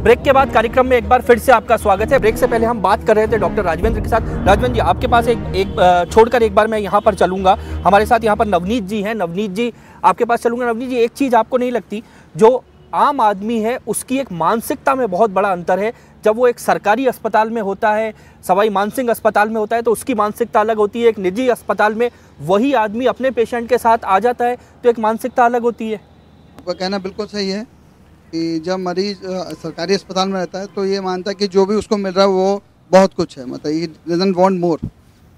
Break के बाद कार्यक्रम में एक बार फिर से आपका स्वागत है। ब्रेक से पहले हम बात कर रहे थे डॉक्टर राजवेंद्र के साथ। राजवेंद्र जी, आपके पास एक छोड़कर एक बार मैं यहाँ पर चलूंगा। हमारे साथ यहाँ पर नवनीत जी हैं। नवनीत जी, आपके पास चलूंगा। नवनीत जी, एक चीज़ आपको नहीं लगती, जो आम आदमी है उसकी एक मानसिकता में बहुत बड़ा अंतर है। जब वो एक सरकारी अस्पताल में होता है, सवाई मानसिंह अस्पताल में होता है, तो उसकी मानसिकता अलग होती है। एक निजी अस्पताल में वही आदमी अपने पेशेंट के साथ आ जाता है तो एक मानसिकता अलग होती है। आपका कहना बिल्कुल सही है कि जब मरीज सरकारी अस्पताल में रहता है तो ये मानता है कि जो भी उसको मिल रहा है वो बहुत कुछ है, मतलब ये डजंट वांट मोर।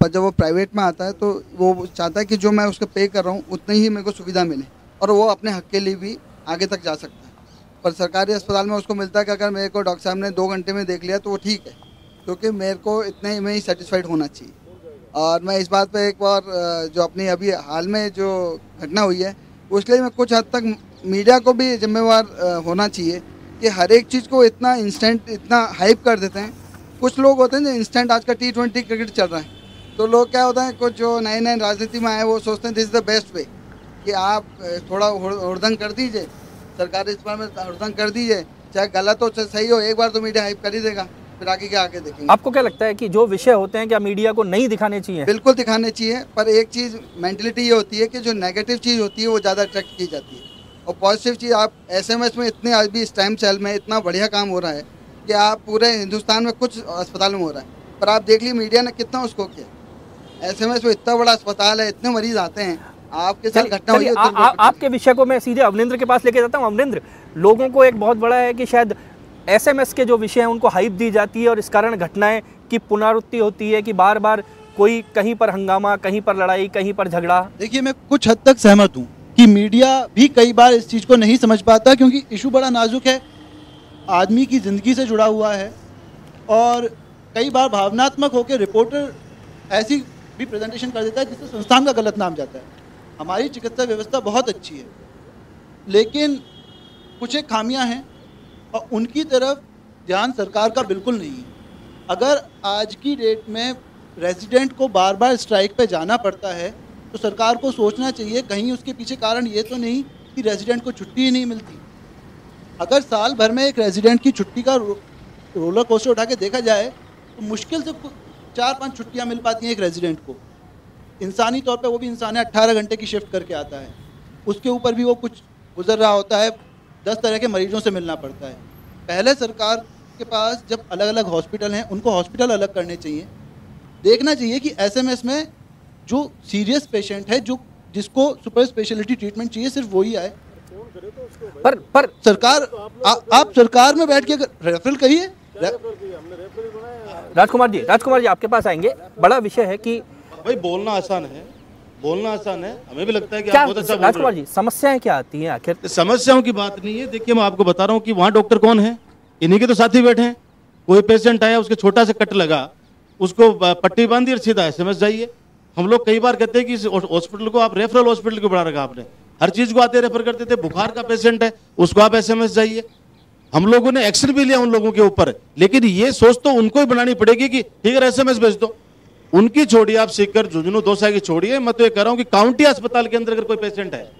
पर जब वो प्राइवेट में आता है तो वो चाहता है कि जो मैं उसको पे कर रहा हूँ उतनी ही मेरे को सुविधा मिले और वो अपने हक के लिए भी आगे तक जा सकता है। पर सरकारी अस्पताल में उसको मिलता है कि अगर मेरे को डॉक्टर साहब ने 2 घंटे में देख लिया तो वो ठीक है, क्योंकि मेरे को इतने में ही सेटिस्फाइड होना चाहिए। और मैं इस बात पे एक बार जो अपनी अभी हाल में जो घटना हुई है उसके लिए मैं कुछ हद तक मीडिया को भी जिम्मेवार होना चाहिए कि हर एक चीज़ को इतना इंस्टेंट, इतना हाइप कर देते हैं। कुछ लोग होते हैं जो इंस्टेंट, आज का T20 क्रिकेट चल रहा है, तो लोग क्या होता है, कुछ जो नए नए राजनीति में आए वो सोचते हैं this is the best way कि आप थोड़ा हुड़दंग कर दीजिए, सरकारी अस्पताल में हुड़दंग कर दीजिए, चाहे गलत हो चाहे सही हो, एक बार तो मीडिया हाइप कर ही देगा, फिर आगे के आगे देखेंगे। आपको क्या लगता है कि जो विषय होते हैं क्या मीडिया को नहीं दिखाने चाहिए? बिल्कुल दिखाने चाहिए, पर एक चीज़ मेंटलिटी ये होती है कि जो नेगेटिव चीज़ होती है वो ज़्यादा अट्रैक्ट की जाती है और पॉजिटिव चीज़, आप SMS में इतने आज भी इस टाइम सेल में इतना बढ़िया काम हो रहा है कि आप पूरे हिंदुस्तान में कुछ अस्पताल में हो रहा है, पर आप देख लीजिए मीडिया ने कितना उसको किया। SMS में इतना बड़ा अस्पताल है, इतने मरीज आते हैं, आपके साथ घटना हुई है। आपके विषय को मैं सीधे अवनिंद्र के पास लेके जाता हूँ। अवनिंद्र, लोगों को एक बहुत बड़ा है कि शायद SMS के जो विषय हैं उनको हाइप दी जाती है और इस कारण घटनाएं की पुनरावृत्ति होती है कि बार बार कोई कहीं पर हंगामा, कहीं पर लड़ाई, कहीं पर झगड़ा। देखिए, मैं कुछ हद तक सहमत हूँ कि मीडिया भी कई बार इस चीज़ को नहीं समझ पाता, क्योंकि इशू बड़ा नाजुक है, आदमी की ज़िंदगी से जुड़ा हुआ है और कई बार भावनात्मक होकर रिपोर्टर ऐसी भी प्रेजेंटेशन कर देता है जिससे संस्थान का गलत नाम जाता है। हमारी चिकित्सा व्यवस्था बहुत अच्छी है, लेकिन कुछ एक खामियां हैं और उनकी तरफ ध्यान सरकार का बिल्कुल नहीं है। अगर आज की डेट में रेजिडेंट को बार बार स्ट्राइक पे जाना पड़ता है तो सरकार को सोचना चाहिए कहीं उसके पीछे कारण ये तो नहीं कि रेजिडेंट को छुट्टी ही नहीं मिलती। अगर साल भर में एक रेजिडेंट की छुट्टी का रोलर कोस्टर उठा के देखा जाए तो मुश्किल से 4-5 छुट्टियां मिल पाती हैं एक रेजिडेंट को। इंसानी तौर पे वो भी इंसान है, 18 घंटे की शिफ्ट करके आता है, उसके ऊपर भी वो कुछ गुजर रहा होता है, 10 तरह के मरीजों से मिलना पड़ता है। पहले सरकार के पास जब अलग अलग हॉस्पिटल हैं उनको हॉस्पिटल अलग करने चाहिए। देखना चाहिए कि SMS में जो सीरियस पेशेंट है, जो जिसको सुपर स्पेशलिटी ट्रीटमेंट चाहिए, सिर्फ वही आए। पर सरकार आप सरकार में बैठ के रेफरल करिए। राजकुमार जी आपके पास आएंगे। बड़ा विषय है कि भाई बोलना आसान है, हमें भी लगता है कि क्या आप बहुत अच्छा राजकुमार जी, समस्याएं क्या आती हैं आखिर? समस्याओं की बात नहीं है। देखिए, मैं आपको बता रहा हूँ कि वहाँ डॉक्टर कौन है, इन्हीं के तो साथी बैठे हैं। कोई पेशेंट आया, उसके छोटा सा कट लगा, उसको पट्टी बांधी और सीधा SMS जाइए। हम लोग कई बार कहते हैं कि इस हॉस्पिटल को आप रेफरल हॉस्पिटल क्यों बना रखा आपने, हर चीज को आते रेफर करते थे। बुखार का पेशेंट है, उसको आप SMS जाइए। हम लोगों ने एक्शन भी लिया उन लोगों के ऊपर, लेकिन ये सोच तो उनको ही बनानी पड़ेगी कि ठीक है SMS भेज दो। उनकी छोड़िए, आप सीकर झुंझुनू दौसा की छोड़िए। मैं तो ये कह रहा हूं कि काउंटी अस्पताल के अंदर अगर कोई पेशेंट है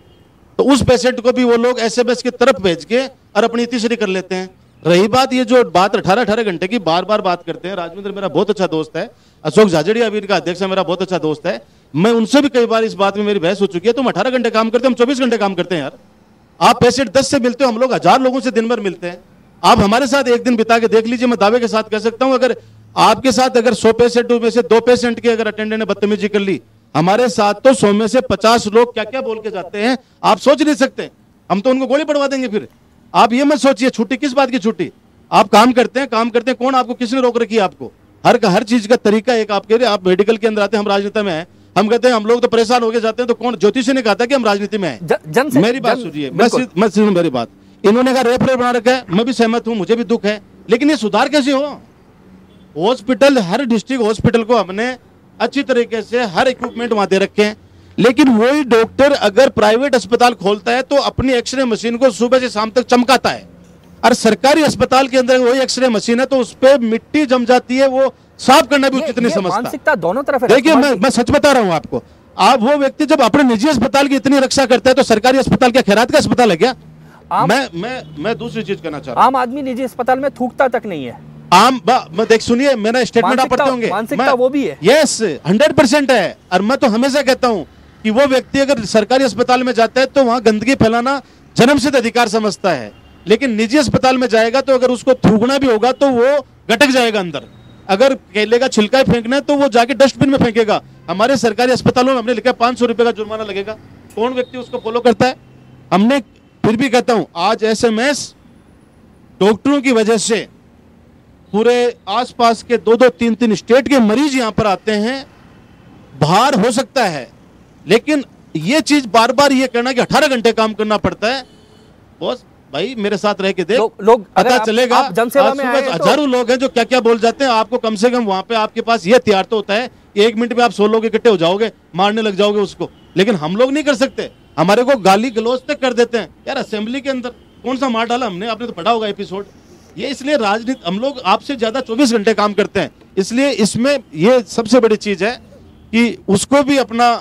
तो उस पेशेंट को भी वो लोग SMS की तरफ भेज के और अपनी तीसरी कर लेते हैं। रही बात ये जो बात 18 घंटे की बार बार बात करते हैं, राजवेंद्र मेरा बहुत अच्छा दोस्त है, अशोक झाझड़िया अभी इनका अध्यक्ष है, मेरा बहुत अच्छा दोस्त है। मैं उनसे भी कई बार इस बात में मेरी बहस हो चुकी है। तुम 18 घंटे काम करते हो, हम 24 घंटे काम करते हैं यार। आप पेशेंट 10 से मिलते हो, हम लोग 1000 लोगों से दिन भर मिलते हैं। आप हमारे साथ एक दिन बिता के देख लीजिए, मैं दावे के साथ कह सकता हूं, अगर आपके साथ अगर 100 पेशेंट में से 2 पेशेंट की अगर अटेंडेंट ने बदतमीजी कर ली, हमारे साथ तो 100 में से 50 लोग क्या क्या बोल के जाते हैं, आप सोच नहीं सकते। हम तो उनको गोली पड़वा देंगे। फिर आप ये मत सोचिए छुट्टी किस बात की छुट्टी, आप काम करते हैं, कौन आपको, किसने रोक रखी है आपको? हर चीज का तरीका एक आपके, आप मेडिकल के अंदर आते हैं, हम राजनीति में हैं, हम कहते हैं हम लोग तो परेशान होके जाते हैं, तो कौन ज्योतिषी ने कहा था कि हम राजनीति में हैं? मेरी बात सुनिए, मैं सुनूं मेरी बात। इन्होंने कहा रेफरल बना रखा है, मैं भी सहमत हूं, मुझे भी दुख है, लेकिन ये सुधार कैसे हो? हॉस्पिटल, हर डिस्ट्रिक्ट हॉस्पिटल को हमने अच्छी तरीके से हर इक्विपमेंट वहां दे रखे हैं, लेकिन वही डॉक्टर अगर प्राइवेट अस्पताल खोलता है तो अपनी एक्सरे मशीन को सुबह से शाम तक चमकाता है, और सरकारी अस्पताल के अंदर वही एक्सरे मशीन है तो उस पर मिट्टी जम जाती है, वो साफ करना भी उचित नहीं समझता। मानसिकता दोनों तरफ है। देखिए, मैं सच बता रहा हूं आपको, आप वो व्यक्ति जब अपने निजी अस्पताल की इतनी रक्षा करता है तो सरकारी अस्पताल क्या खैरात का अस्पताल है क्या? मैं दूसरी चीज कहना चाह रहा हूँ। आम आदमी निजी अस्पताल में थूकता तक नहीं है। देख सुनिए, मेरा स्टेटमेंट आप पढ़ते होंगे, मानसिकता वो भी है। यस, 100% है। और मैं तो हमेशा कहता हूं कि वो व्यक्ति अगर सरकारी अस्पताल में जाता है तो वहां गंदगी फैलाना जन्मसिद्ध अधिकार समझता है, लेकिन निजी अस्पताल में जाएगा तो अगर उसको थूकना भी होगा तो वो गटक जाएगा अंदर। अगर केले का छिलका फेंकना है तो वो जाके डस्टबिन में फेंकेगा। हमारे सरकारी अस्पतालों में हमने लिखा 500 रुपए का जुर्माना लगेगा। कौन व्यक्ति उसको फॉलो करता है? हमने फिर भी कहता हूं, आज SMS डॉक्टरों की वजह से पूरे आसपास के 2-2, 3-3 स्टेट के मरीज यहां पर आते हैं। बाहर हो सकता है, लेकिन ये चीज बार बार ये कहना कि 18 घंटे काम करना पड़ता है। बॉस भाई मेरे साथ रह के देख, लोग पता चलेगा। आप जनसेवा में आए तो हजारों लोग हैं जो क्या क्या बोल जाते हैं। आपको कम से कम वहां पे आपके पास ये हथियार तो होता है कि 1 मिनट में आप 100 लोग इकट्ठे हो जाओगे, मारने लग जाओगे उसको, लेकिन हम लोग नहीं कर सकते। हमारे को गाली गलौज तक कर देते हैं। यार असेंबली के अंदर कौन सा मार डाला हमने? आपने तो पढ़ा होगा एपिसोड। ये इसलिए राजनीति, हम लोग आपसे ज्यादा 24 घंटे काम करते हैं, इसलिए इसमें ये सबसे बड़ी चीज है कि उसको भी अपना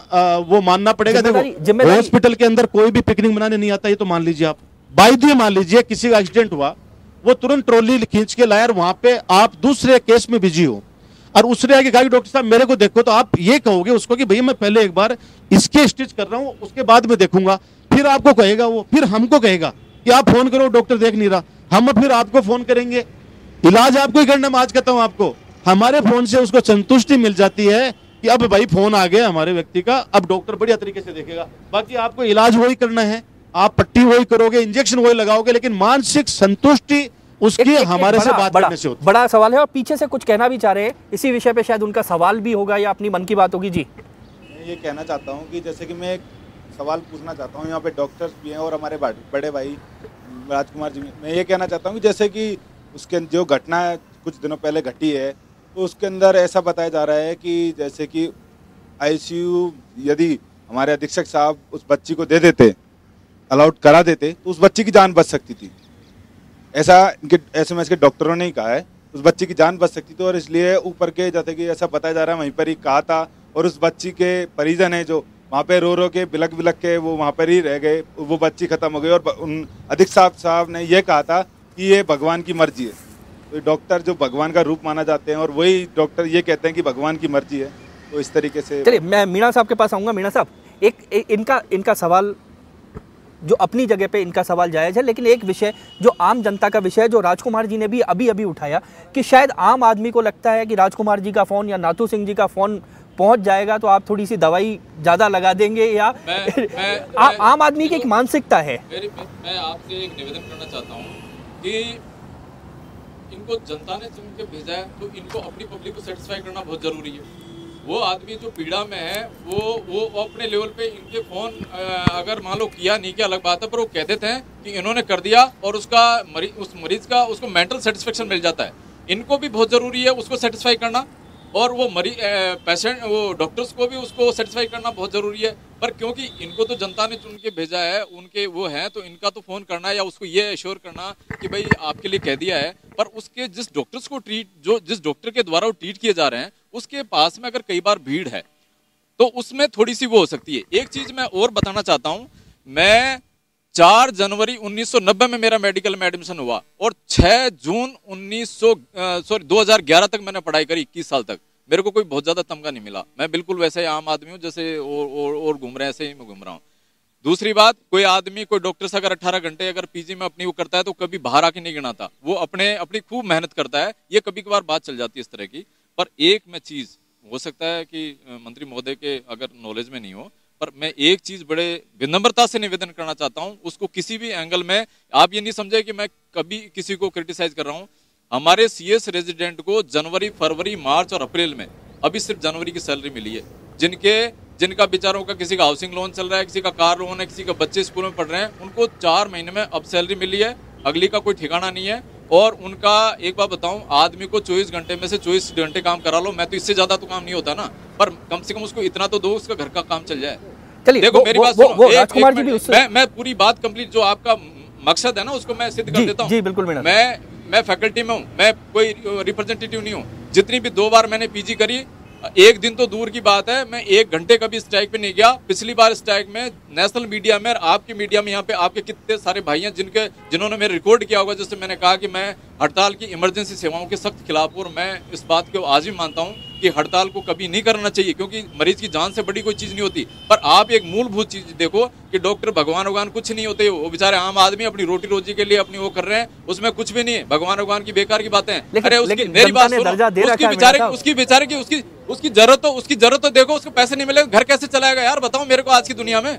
वो मानना पड़ेगा। देखो हॉस्पिटल के अंदर कोई भी पिकनिक मनाने नहीं आता, ये तो मान लीजिए आप। बाई मान लीजिए किसी का एक्सीडेंट हुआ, वो तुरंत ट्रॉली खींच के लाया, वहां पे आप दूसरे केस में बिजी हो और उसने आगे कहा कि डॉक्टर साहब मेरे को देखो, तो आप ये कहोगे उसको कि भैया मैं पहले एक बार इसके स्टिच कर रहा हूं, उसके बाद में देखूंगा। फिर आपको कहेगा वो, फिर हमको कहेगा कि आप फोन करो, डॉक्टर देख नहीं रहा। हम फिर आपको फोन करेंगे, इलाज आपको ही करना। मैं आज कहता हूं आपको, हमारे फोन से उसको संतुष्टि मिल जाती है कि अब भाई फोन आ गया हमारे व्यक्ति का, अब डॉक्टर बढ़िया तरीके से देखेगा। बाकी आपको इलाज वही करना है, आप पट्टी वही करोगे, इंजेक्शन वही लगाओगे, लेकिन मानसिक संतुष्टि उसकी हमारे से बात करने से होती है। बड़ा सवाल है और पीछे से कुछ कहना भी चाह रहे हैं इसी विषय पे, शायद उनका सवाल भी होगा या अपनी मन की बात होगी। जी मैं ये कहना चाहता हूँ कि जैसे कि मैं एक सवाल पूछना चाहता हूँ, यहाँ पे डॉक्टर्स भी हैं और हमारे बड़े भाई राजकुमार जी, मैं ये कहना चाहता हूँ कि जैसे कि उसके जो घटना कुछ दिनों पहले घटी है, तो उसके अंदर ऐसा बताया जा रहा है कि जैसे कि ICU यदि हमारे अधीक्षक साहब उस बच्ची को दे देते, अलाउड करा देते, तो उस बच्ची की जान बच सकती थी। ऐसा इनके SMS के डॉक्टरों ने ही कहा है, उस बच्ची की जान बच सकती थी। और इसलिए ऊपर के जैसे कि ऐसा बताया जा रहा है वहीं पर ही कहा था, और उस बच्ची के परिजन है जो वहाँ पे रो के बिलक के वो वहाँ पर ही रह गए, वो बच्ची खत्म हो गई। और उन अधीक्षक साहब ने ये कहा था कि ये भगवान की मर्जी है। तो डॉक्टर जो भगवान का रूप माना जाते हैं और वही डॉक्टर ये कहते हैं कि भगवान की मर्जी है, तो इस तरीके से। चलिए मैं मीणा साहब के पास आऊँगा। मीणा साहब, एक इनका सवाल जो अपनी जगह पे इनका सवाल जायज़ है, लेकिन एक विषय जो आम जनता का विषय है, जो राजकुमार जी ने भी अभी उठाया कि शायद आम आदमी को लगता है कि राजकुमार जी का फ़ोन या नाथू सिंह जी का फ़ोन पहुंच जाएगा तो आप थोड़ी सी दवाई ज़्यादा लगा देंगे, या आम आदमी की एक मानसिकता है। मैं आपसे एक निवेदन करना चाहता हूँ कि इनको जनता ने चुन के भेजा है, तो इनको अपनी पब्लिक को सेटिस्फाई करना बहुत ज़रूरी है। वो आदमी जो पीड़ा में है वो अपने लेवल पे इनके फ़ोन अगर मान लो किया नहीं किया अलग बात है, पर वो कह देते हैं कि इन्होंने कर दिया और उस मरीज का उसको मेंटल सेटिस्फेक्शन मिल जाता है। इनको भी बहुत ज़रूरी है उसको सेटिस्फाई करना, और वो पेशेंट वो डॉक्टर्स को भी उसको सेटिस्फाई करना बहुत ज़रूरी है। पर क्योंकि इनको तो जनता ने चुन के भेजा है, उनके वो हैं, तो इनका तो फ़ोन करना है या उसको ये एश्योर करना कि भाई आपके लिए कह दिया है। पर उसके जिस डॉक्टर्स को जिस डॉक्टर के द्वारा वो ट्रीट किए जा रहे हैं, उसके पास में अगर कई बार भीड़ है तो उसमें थोड़ी सी वो हो सकती है। एक चीज़ मैं और बताना चाहता हूँ, मैं 4 जनवरी 1990 में मेरा मेडिकल में एडमिशन हुआ और 6 जून 2011 तक मैंने पढ़ाई करी, 21 साल तक। मेरे को कोई बहुत ज्यादा तमगा नहीं मिला। मैं बिल्कुल वैसे ही आम आदमी हूँ जैसे और घूम रहे हैं, ऐसे ही मैं घूम रहा हूँ। दूसरी बात, कोई आदमी कोई डॉक्टर से अगर 18 घंटे अगर पीजी में अपनी वो करता है तो कभी बाहर आके नहीं गिनाता, वो अपनी खूब मेहनत करता है। ये कभी कभार बात चल जाती है इस तरह की। पर एक मैं चीज, हो सकता है कि मंत्री महोदय के अगर नॉलेज में नहीं हो, पर मैं एक चीज बड़े विनम्रता से निवेदन करना चाहता हूँ, उसको किसी भी एंगल में आप ये नहीं समझे कि मैं कभी किसी को क्रिटिसाइज कर रहा हूँ। हमारे CS रेजिडेंट को जनवरी, फरवरी, मार्च और अप्रैल में अभी सिर्फ जनवरी की सैलरी मिली है। जिनका बेचारों का किसी का हाउसिंग लोन चल रहा है, किसी का कार लोन है, किसी का बच्चे स्कूल में पढ़ रहे हैं, उनको 4 महीने में अब सैलरी मिली है, अगली का कोई ठिकाना नहीं है। और उनका एक बात बताऊं, आदमी को 24 घंटे में से 24 घंटे काम करा लो, मैं तो इससे ज्यादा तो काम नहीं होता ना, पर कम से कम उसको इतना तो दो उसका घर का काम चल जाए। चलिए देखो मेरी बात सुनो, राजकुमार जी भी मैं पूरी बात कंप्लीट जो आपका मकसद है ना उसको मैं सिद्ध कर देता हूँ। जी बिल्कुल मैडम। मैं फैकल्टी में हूँ, मैं कोई रिप्रेजेंटेटिव नहीं हूँ। जितनी भी 2 बार मैंने PG करी, एक दिन तो दूर की बात है, मैं 1 घंटे का भी स्ट्राइक पे नहीं गया। पिछली बार स्ट्राइक में नेशनल मीडिया में, आपकी मीडिया में, यहाँ पे आपके कितने सारे भाई हैं जिन्होंने मेरे रिकॉर्ड किया होगा, जिससे मैंने कहा कि मैं हड़ताल की, इमरजेंसी सेवाओं के सख्त खिलाफ हूं। और मैं इस बात को आज भी मानता हूं कि हड़ताल को कभी नहीं करना चाहिए, क्योंकि मरीज की जान से बड़ी कोई चीज नहीं होती। पर आप एक मूलभूत चीज देखो कि डॉक्टर भगवान कुछ नहीं होते, वो बेचारे आम आदमी अपनी रोटी रोजी के लिए अपनी वो कर रहे हैं, उसमें कुछ भी नहीं है। भगवान की बेकार की बातें हैं। अरे उसकी मेरी बात सुनो, उसकी जरूरत तो देखो, उसको पैसे नहीं मिलेगा, घर कैसे चलाएगा यार, बताओ मेरे को आज की दुनिया में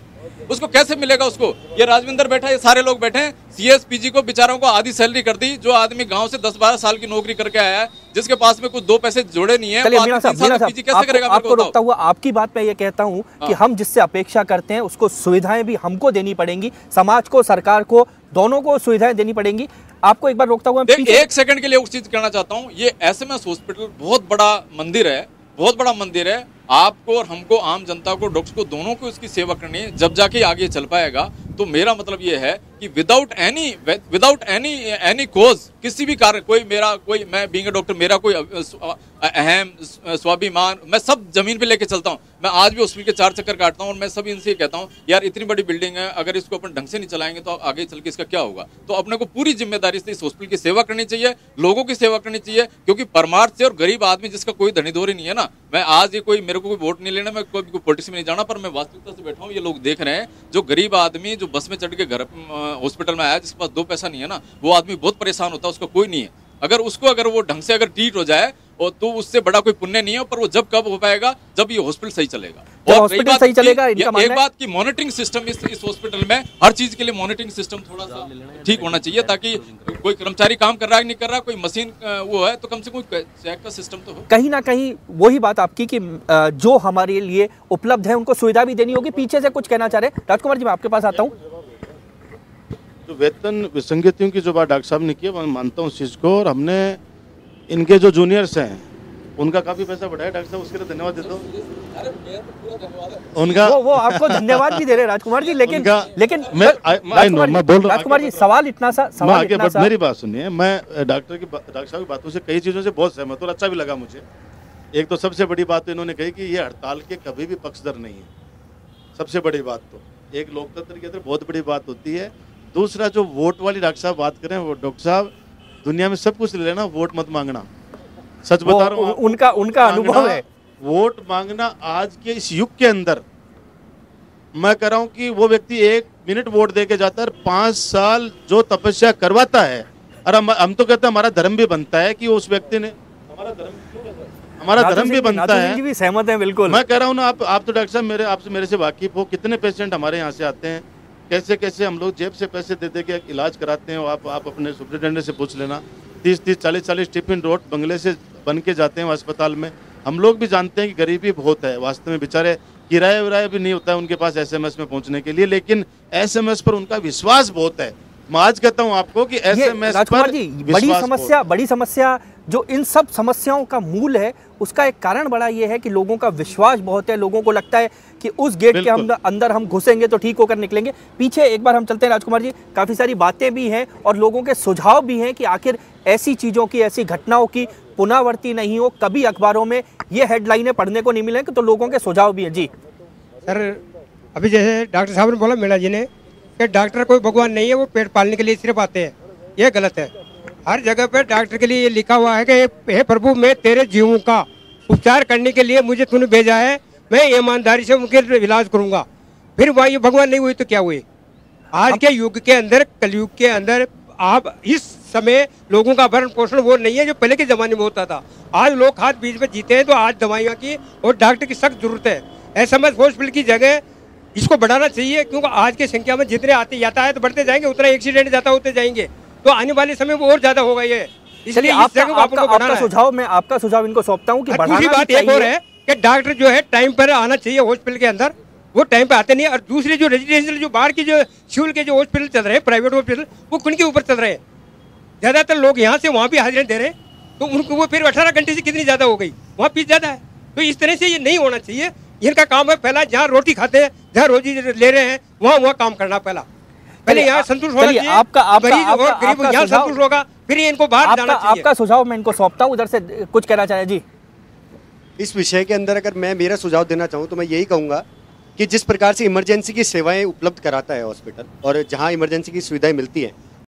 उसको कैसे मिलेगा उसको। ये राजविंदर बैठा है, ये सारे लोग बैठे हैं, सीएस पीजी को बेचारों को आधी सैलरी कर दी। जो आदमी गांव से 10-12 साल की नौकरी करके आया है, जिसके पास में कुछ 2 पैसे जोड़े नहीं है, वो पीजी कैसे करेगा? आपको रोकता हुआ आपकी बात में ये कहता हूं कि हम जिससे अपेक्षा करते हैं उसको सुविधाएं भी हमको देनी पड़ेंगी, समाज को, सरकार को, दोनों को सुविधाएं देनी पड़ेंगी। आपको एक बार रोकता हुआ 1 सेकंड के लिए उस चीज कहना चाहता हूँ, ये एसएमएस हॉस्पिटल बहुत बड़ा मंदिर है, बहुत बड़ा मंदिर है। आपको और हमको, आम जनता को, डॉक्टर को, दोनों को इसकी सेवा करनी है, जब जाके आगे चल पाएगा। तो मेरा मतलब ये है कि विदाउट एनी कॉज, किसी भी कारण, मैं बीइंग अ डॉक्टर, मेरा कोई अहम स्वाभिमान, मैं सब जमीन पे लेके चलता हूँ। मैं आज भी हॉस्पिटल के 4 चक्कर काटता हूँ और मैं सभी इनसे कहता हूँ, यार इतनी बड़ी बिल्डिंग है, अगर इसको अपन ढंग से नहीं चलाएंगे तो आगे चल के इसका क्या होगा। तो अपने को पूरी जिम्मेदारी से इस हॉस्पिटल की सेवा करनी चाहिए, लोगों की सेवा करनी चाहिए, क्योंकि परमार्थ से, और गरीब आदमी जिसका कोई धनीधोरी नहीं है ना, मैं आज ये मेरे को कोई वोट नहीं लेना, मैं कोई पॉलिटिक्स में नहीं जाना, पर मैं वास्तविकता से बैठा हूँ, ये लोग देख रहे हैं, जो गरीब आदमी जो बस में चढ़ के घर हॉस्पिटल में आया, जिसके पास 2 पैसा नहीं है ना, वो आदमी बहुत परेशान होता है, उसका कोई नहीं है। अगर वो ढंग से अगर ट्रीट हो जाए, और तो उससे बड़ा कोई पुण्य नहीं है। पर वो जब कब हो पाएगा, जब ये हॉस्पिटल सही चलेगा। और हॉस्पिटल सही चलेगा, एक बात की मॉनिटरिंग सिस्टम इस हॉस्पिटल में, हर चीज के लिए मॉनिटरिंग सिस्टम थोड़ा सा ठीक होना चाहिए, ताकि कोई कर्मचारी काम कर रहा है नहीं कर रहा, कोई मशीन वो है तो कम से कम चेक का सिस्टम तो हो। कहीं ना कहीं वही बात आपकी कि जो हमारे लिए उपलब्ध है उनको सुविधा भी देनी होगी। पीछे से कुछ कहना चाह रहे राजकुमार जी, मैं आपके पास आता हूँ। जो वेतन विसंगतियों की जो बात डॉक्टर साहब ने की, मैं मानता हूँ उस चीज़ को, और हमने इनके जो जूनियर्स हैं उनका काफी पैसा बढ़ाया डॉक्टर साहब, उसके लिए धन्यवाद देता हूँ उनका। वो आपको धन्यवाद भी दे रहे राजकुमार जी, लेकिन मैं बोल रहा राजकुमार जी, सवाल इतना सा मेरी बात सुनिए, मैं डॉक्टर साहब की बातों से कई चीज़ों से बहुत सहमत हूँ और अच्छा भी लगा मुझे। एक तो सबसे बड़ी बात तो इन्होंने कही कि ये हड़ताल के कभी भी पक्षधर नहीं है, सबसे बड़ी बात तो एक लोकतंत्र के अंदर बहुत बड़ी बात होती है। दूसरा जो वोट वाली डॉक्टर साहब बात करें, वो डॉक्टर साहब दुनिया में सब कुछ ले लेना, वोट मत मांगना। सच बता रहा हूँ, उनका अनुभव है। वोट मांगना आज के इस युग के अंदर, मैं कह रहा हूँ कि वो व्यक्ति 1 मिनट वोट दे के जाता है, 5 साल जो तपस्या करवाता है, और हम तो कहते हैं हमारा धर्म भी बनता है कि उस व्यक्ति ने हमारा धर्म भी बनता है। भी सहमत है बिल्कुल। मैं कह रहा हूँ ना, आप तो डॉक्टर साहब आपसे मेरे से वाकिफ हो, कितने पेशेंट हमारे यहाँ से आते हैं, कैसे कैसे हम लोग जेब से पैसे दे दे के इलाज कराते हैं। आप अपने सुपरिटेंडेंट से पूछ लेना, 30-30, 40-40 टिफिन रोड बंगले से बन के जाते हैं अस्पताल में। हम लोग भी जानते हैं कि गरीबी बहुत है, वास्तव में बेचारे किराया विराया भी नहीं होता है उनके पास एसएमएस में पहुंचने के लिए, लेकिन एसएमएस पर उनका विश्वास बहुत है। मैं आज कहता हूं आपको कि एसएमएस पर बड़ी समस्या जो इन सब समस्याओं का मूल है, उसका एक कारण बड़ा ये है कि लोगों का विश्वास बहुत है। लोगों को लगता है कि उस गेट के अंदर हम घुसेंगे तो ठीक होकर निकलेंगे। पीछे एक बार हम चलते हैं राजकुमार जी, काफ़ी सारी बातें भी हैं और लोगों के सुझाव भी हैं कि आखिर ऐसी चीज़ों की, ऐसी घटनाओं की पुनरावृत्ति नहीं हो, कभी अखबारों में ये हेडलाइनें पढ़ने को नहीं मिलें, तो लोगों के सुझाव भी हैं। जी सर, अभी जैसे डॉक्टर साहब ने बोला, मीणा जी ने, कि डॉक्टर कोई भगवान नहीं है, वो पेट पालने के लिए सिर्फ आते हैं, ये गलत है। हर जगह पर डॉक्टर के लिए ये लिखा हुआ है कि हे प्रभु, मैं तेरे जीवों का उपचार करने के लिए मुझे तूने भेजा है, मैं ईमानदारी से उनके इलाज करूंगा। फिर वही भगवान नहीं हुई तो क्या हुई? आज के युग के अंदर, कलयुग के अंदर, आप इस समय लोगों का भरण पोषण वो नहीं है जो पहले के जमाने में होता था। आज लोग खाद बीज में जीते हैं, तो आज दवाइयों की और डॉक्टर की सख्त जरूरत है। एसएमएस हॉस्पिटल की जगह इसको बढ़ाना चाहिए, क्योंकि आज की संख्या में जितने आते यातायात बढ़ते जाएंगे, उतना एक्सीडेंट ज्यादा होते जाएंगे, तो आने वाले समय वो और ज्यादा होगा। ये इसलिए आपका सुझाव इनको सौंपता हूँ कि दूसरी बात एक और है कि डॉक्टर जो है टाइम पर आना चाहिए हॉस्पिटल के अंदर, वो टाइम पे आते नहीं। और दूसरे जो रेजिडेंशियल, जो बाहर की जो सिविल के जो हॉस्पिटल चल रहे हैं, प्राइवेट हॉस्पिटल, वो उनके ऊपर चल रहे हैं। ज्यादातर लोग यहाँ से वहाँ भी हाजिरी दे रहे हैं, तो उनको वो फिर 18 घंटे से कितनी ज्यादा हो गई, वहाँ फीस ज्यादा है। तो इस तरह से ये नहीं होना चाहिए। इनका काम है पहला, जहाँ रोटी खाते हैं, जहाँ रोजी ले रहे हैं, वहाँ काम करना पहले यहाँ संतुष्ट होना चाहिए। गरीब यहाँ संतुष्ट होगा, फिर इनको बाहर जाना चाहिए। आपका सुझाव मैं इनको सौंपता हूँ। उधर से कुछ कहना चाहे जी? इस विषय के अंदर अगर मैं मेरा सुझाव देना चाहूँ तो मैं यही कहूँगा कि जिस प्रकार से इमरजेंसी की सेवाएं उपलब्ध कराता है हॉस्पिटल और जहाँ इमरजेंसी की सुविधाएं मिलती हैं